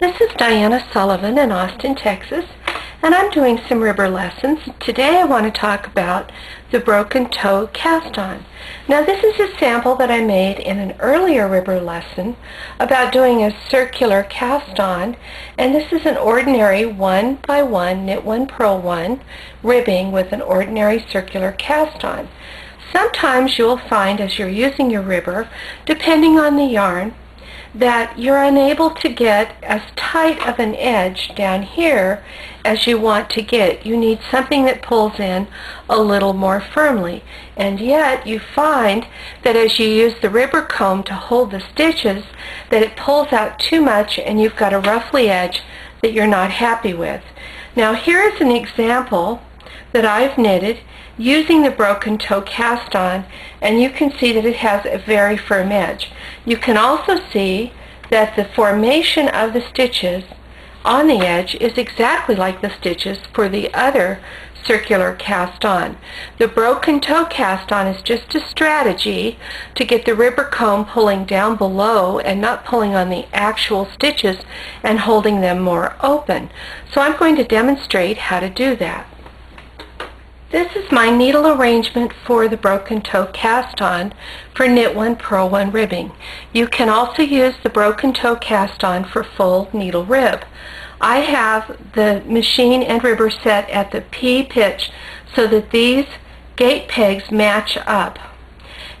This is Diana Sullivan in Austin, Texas, and I'm doing some ribber lessons. Today I want to talk about the broken toe cast-on. Now this is a sample that I made in an earlier ribber lesson about doing a circular cast-on, and this is an ordinary 1x1 knit 1 purl 1 ribbing with an ordinary circular cast-on. Sometimes you'll find as you're using your ribber, depending on the yarn, that you're unable to get as tight of an edge down here as you want to get. You need something that pulls in a little more firmly, and yet you find that as you use the ribber comb to hold the stitches that it pulls out too much and you've got a ruffly edge that you're not happy with. Now here is an example that I've knitted using the broken toe cast on, and you can see that it has a very firm edge. You can also see that the formation of the stitches on the edge is exactly like the stitches for the other circular cast on. The broken toe cast on is just a strategy to get the ribber comb pulling down below and not pulling on the actual stitches and holding them more open. So I'm going to demonstrate how to do that. This is my needle arrangement for the broken toe cast on for knit 1 purl 1 ribbing. You can also use the broken toe cast on for full needle rib. I have the machine and ribber set at the P pitch so that these gate pegs match up.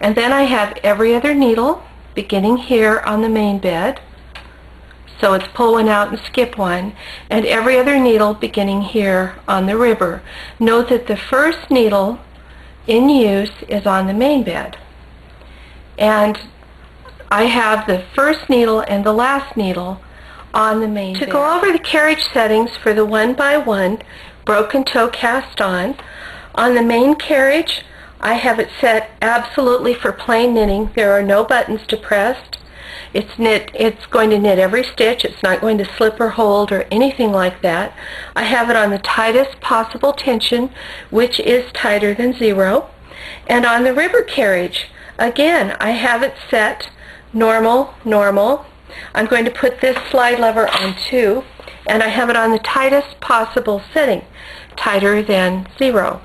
And then I have every other needle beginning here on the main bed. So it's pull one out and skip one, and every other needle beginning here on the ribber. Note that the first needle in use is on the main bed. And I have the first needle and the last needle on the main bed. To go over the carriage settings for the 1x1 broken toe cast on the main carriage, I have it set absolutely for plain knitting. There are no buttons to press. It's going to knit every stitch. It's not going to slip or hold or anything like that. I have it on the tightest possible tension, which is tighter than 0. And on the ribber carriage, again, I have it set normal, normal. I'm going to put this slide lever on 2, and I have it on the tightest possible setting, tighter than 0.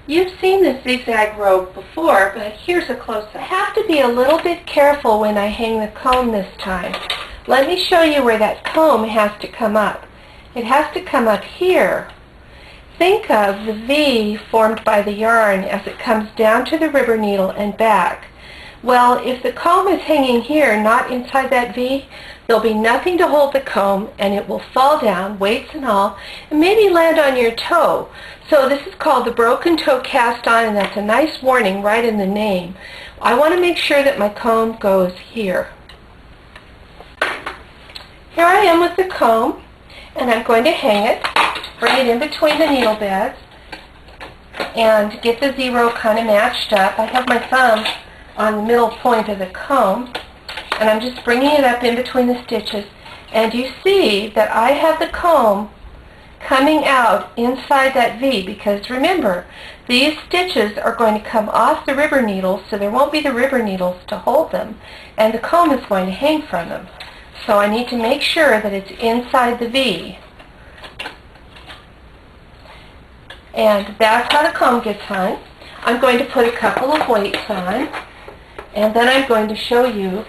You've seen this zigzag row before, but here's a close-up. I have to be a little bit careful when I hang the comb this time. Let me show you where that comb has to come up. It has to come up here. Think of the V formed by the yarn as it comes down to the ribber needle and back. Well, if the comb is hanging here, not inside that V, there'll be nothing to hold the comb, and it will fall down, weights and all, and maybe land on your toe. So this is called the broken toe cast on, and that's a nice warning right in the name. I want to make sure that my comb goes here. Here I am with the comb, and I'm going to hang it, bring it in between the needle beds, and get the 0 kind of matched up. I have my thumb on the middle point of the comb, and I'm just bringing it up in between the stitches, and you see that I have the comb coming out inside that V, because remember, these stitches are going to come off the ribber needles, so there won't be the ribber needles to hold them, and the comb is going to hang from them. So I need to make sure that it's inside the V. And that's how the comb gets hung. I'm going to put a couple of weights on, and then I'm going to show you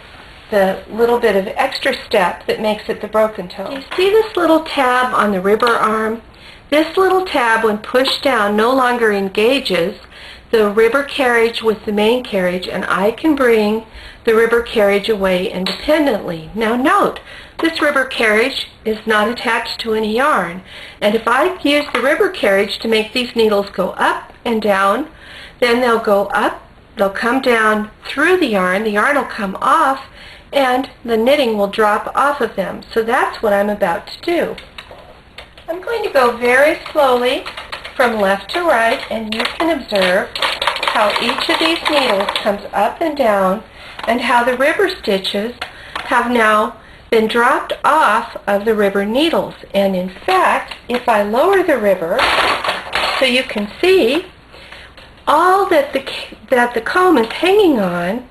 the little bit of extra step that makes it the broken toe. You see this little tab on the ribber arm? This little tab, when pushed down, no longer engages the ribber carriage with the main carriage, and I can bring the ribber carriage away independently. Now note, this ribber carriage is not attached to any yarn, and if I use the ribber carriage to make these needles go up and down, then they'll go up, they'll come down through the yarn will come off, and the knitting will drop off of them. So that's what I'm about to do. I'm going to go very slowly from left to right, and you can observe how each of these needles comes up and down, and how the ribber stitches have now been dropped off of the ribber needles. And in fact, if I lower the ribber so you can see, all that the comb is hanging on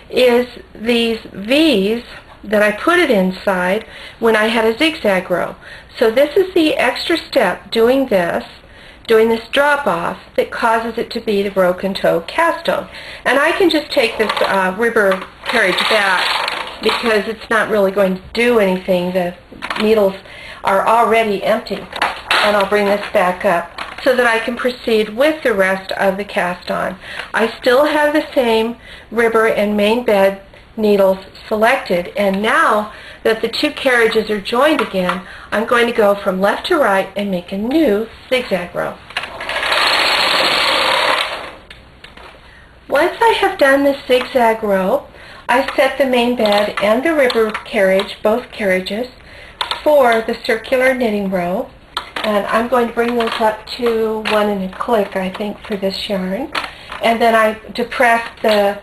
is these V's that I put it inside when I had a zigzag row. So this is the extra step, doing this drop off, that causes it to be the broken toe cast on. And I can just take this ribber carriage back because it's not really going to do anything. The needles are already empty. And I'll bring this back up so that I can proceed with the rest of the cast on. I still have the same ribber and main bed needles selected, and now that the two carriages are joined again, I'm going to go from left to right and make a new zigzag row. Once I have done this zigzag row, I set the main bed and the ribber carriage, both carriages, for the circular knitting row, and I'm going to bring those up to 1 1/4 click, I think, for this yarn. And then I depress the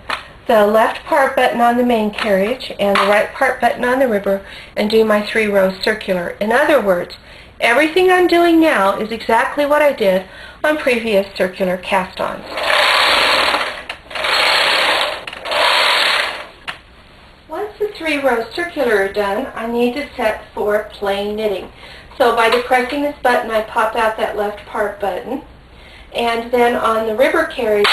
left part button on the main carriage and the right part button on the ribber and do my 3 rows circular. In other words, everything I'm doing now is exactly what I did on previous circular cast-ons. Once the 3 rows circular are done, I need to set for plain knitting. So by depressing this button, I pop out that left part button, and then on the ribber carriage,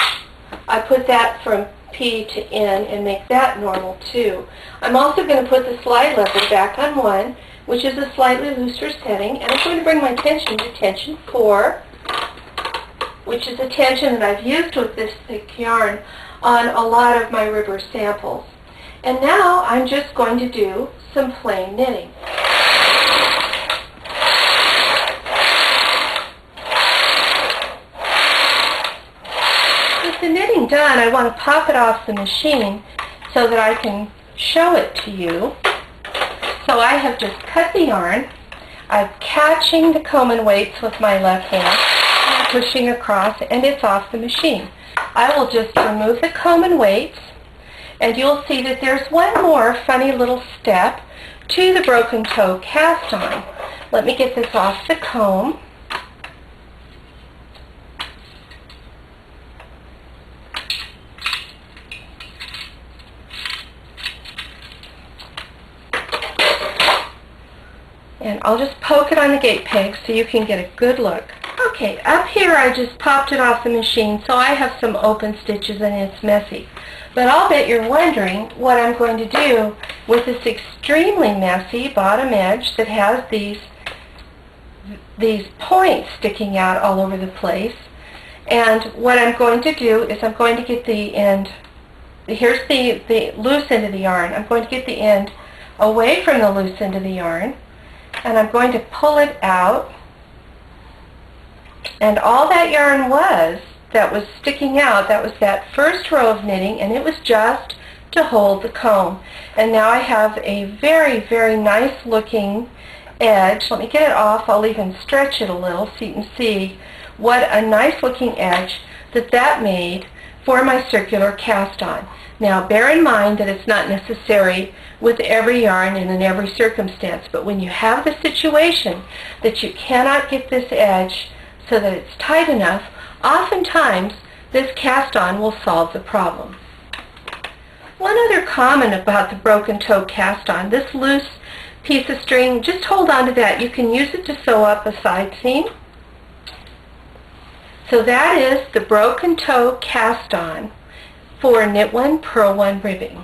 I put that from P to N and make that normal too. I'm also going to put the slide lever back on 1, which is a slightly looser setting, and I'm going to bring my tension to tension 4, which is a tension that I've used with this thick yarn on a lot of my ribber samples. And now I'm just going to do some plain knitting. With the knitting done, I want to pop it off the machine so that I can show it to you. So I have just cut the yarn. I'm catching the comb and weights with my left hand, pushing across, and it's off the machine. I will just remove the comb and weights, and you'll see that there's one more funny little step to the broken toe cast on. Let me get this off the comb. And I'll just poke it on the gate peg so you can get a good look. Okay, up here I just popped it off the machine, so I have some open stitches and it's messy. But I'll bet you're wondering what I'm going to do with this extremely messy bottom edge that has these points sticking out all over the place. And what I'm going to do is I'm going to get the end, here's the loose end of the yarn. I'm going to get the end away from the loose end of the yarn, and I'm going to pull it out, and all that yarn that was sticking out, that was that first row of knitting, and it was just to hold the comb. And now I have a very, very nice looking edge. Let me get it off. I'll even stretch it a little so you can see what a nice looking edge that made for my circular cast on. Now bear in mind that it's not necessary with every yarn and in every circumstance, but when you have the situation that you cannot get this edge so that it's tight enough, oftentimes this cast on will solve the problem. One other comment about the broken toe cast on, this loose piece of string, just hold on to that. You can use it to sew up a side seam. So that is the broken toe cast on for Knit 1, Purl 1 ribbing.